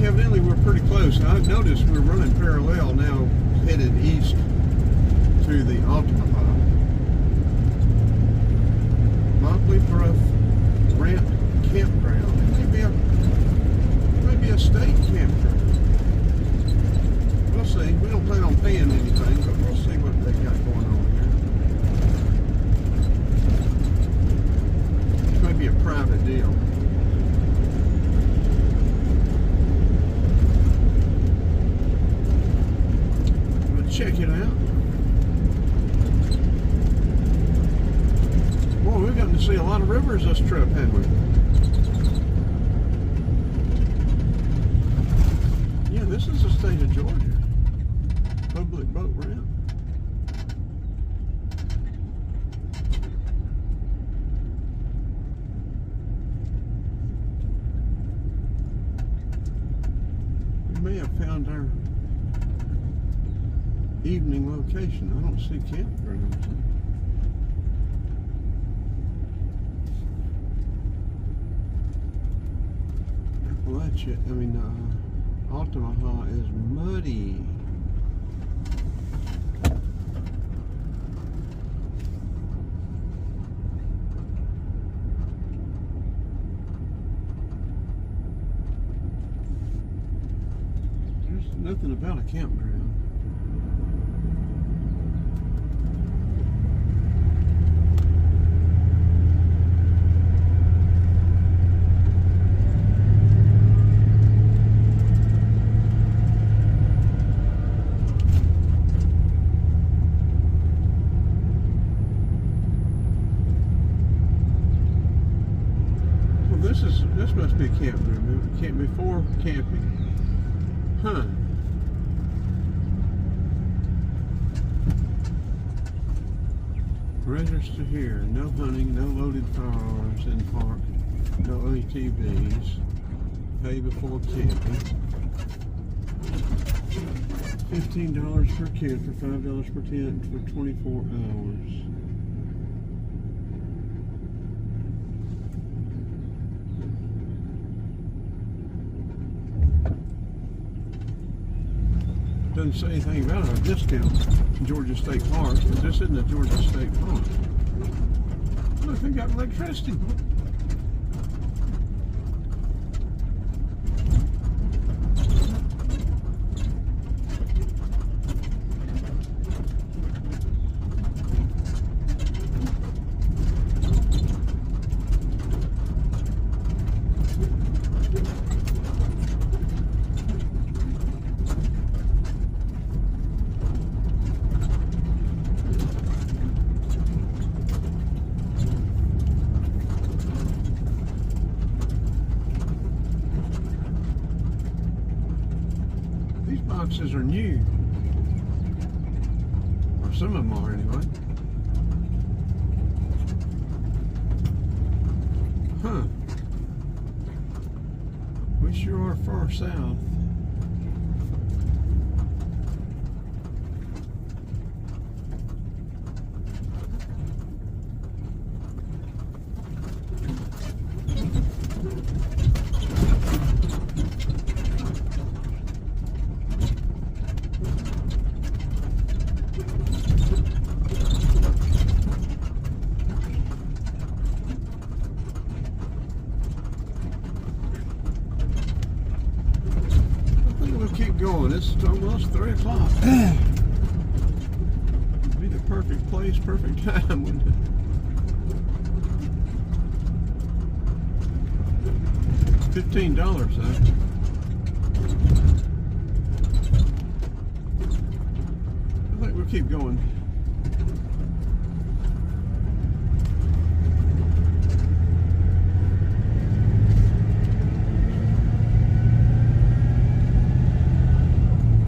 evidently we're pretty close. Now, I've noticed we're running parallel now, headed east to the Altamaha. Motley Bluff Ramp Campground. It may be a state campground. We'll see. We don't plan on paying anything, but we'll see what they got going on here. It may be a private deal. Check it out. Boy, we've gotten to see a lot of rivers this trip, haven't we? Yeah, this is the state of Georgia. Public boat ramp. We may have found our evening location. I don't see campgrounds. Appalachia, Altamaha is muddy. There's nothing about a campground. This must be a campground. It can't be for camping. Huh. Register here. No hunting, no loaded firearms in park, no ATVs. Pay before camping. $15 per kid for $5 per tent for 24 hours. Doesn't say anything about a discount in Georgia State Park, but this isn't a Georgia State Park. Look, they got electricity. These boxes are new. Or some of them are anyway. Huh. We sure are far south. Keep going. It's almost 3 o'clock. Be the perfect place, perfect time, wouldn't it? $15, huh? I think we'll keep going.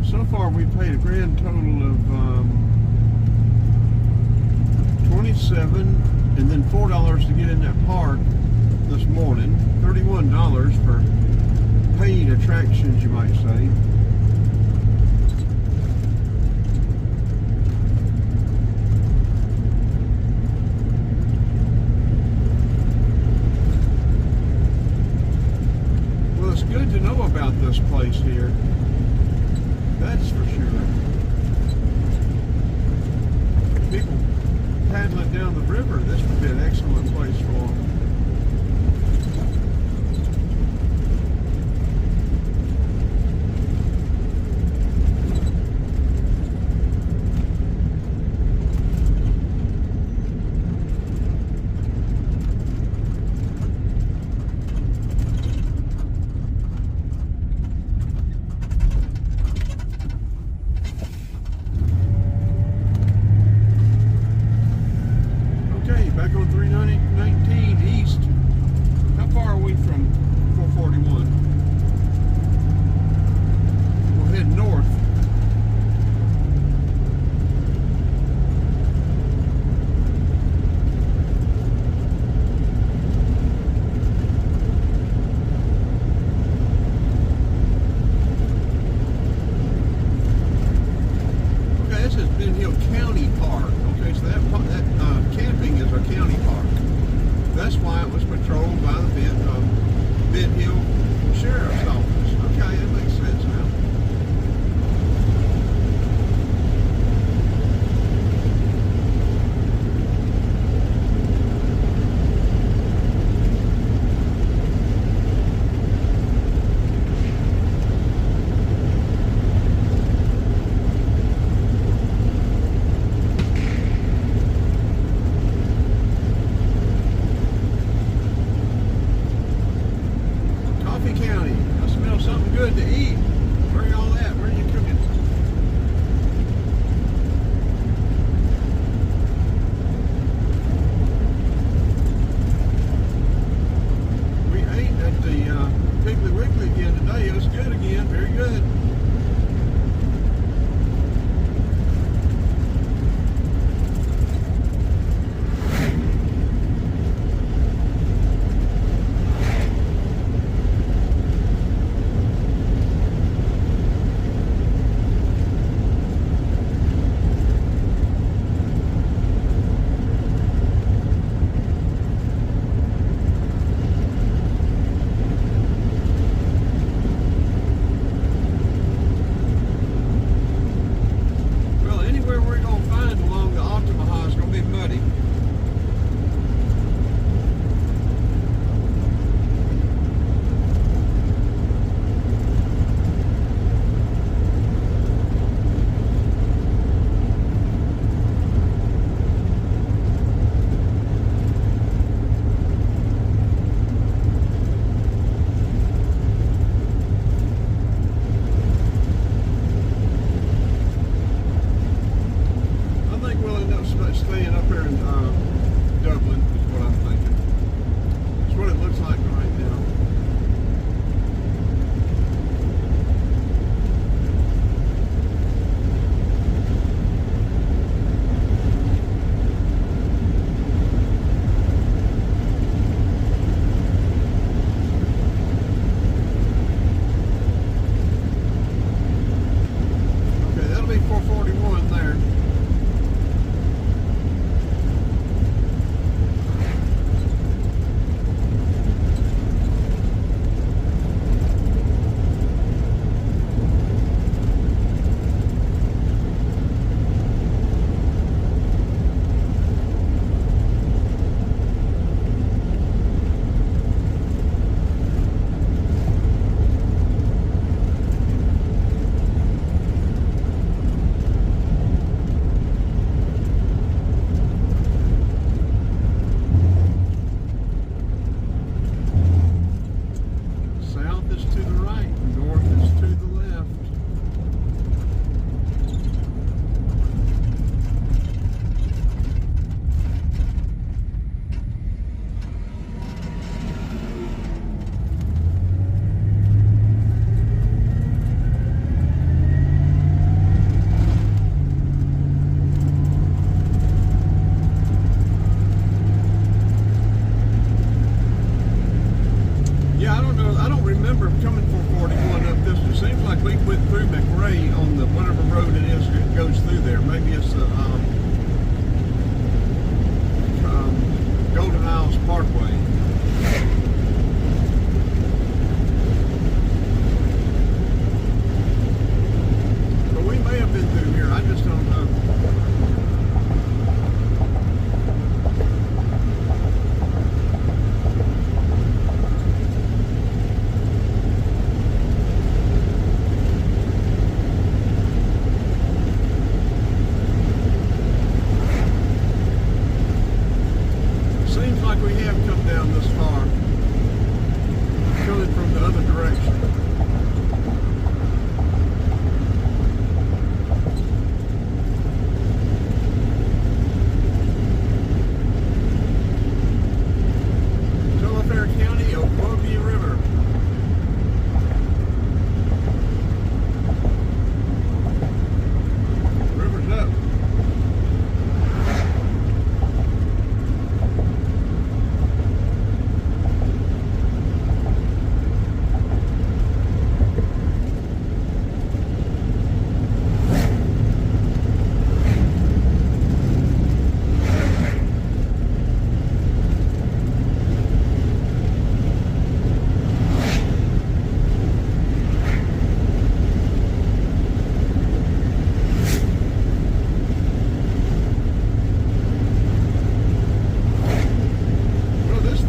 So far, we paid a grand total of $27, and then $4 to get in that park this morning. $31 for paid attractions, you might say. Well, it's good to know about this place here. That's for sure. People paddling down the river, this would be an excellent place for them. Back on 319 east. How far are we from 441? We'll head north. Okay, this is Ben Hill County Park. Okay, so that camping is a county park. That's why it was patrolled by the Ben Hill Sheriff's Office. Okay, that makes sense now. County. I smell something good to eat. Where are y'all at? Where are you cooking? We ate at the Piggly Wiggly again today. It was good again. Very good. We're going to find along the Altamaha is going to be muddy. Staying up here in Dublin is what I'm thinking. It's what it looks like right now. Okay, that'll be 441 there. come down this far. Coming from the other direction. Telefair County, Oglobia River. River's up.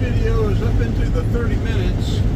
Video is up into the 30 minutes.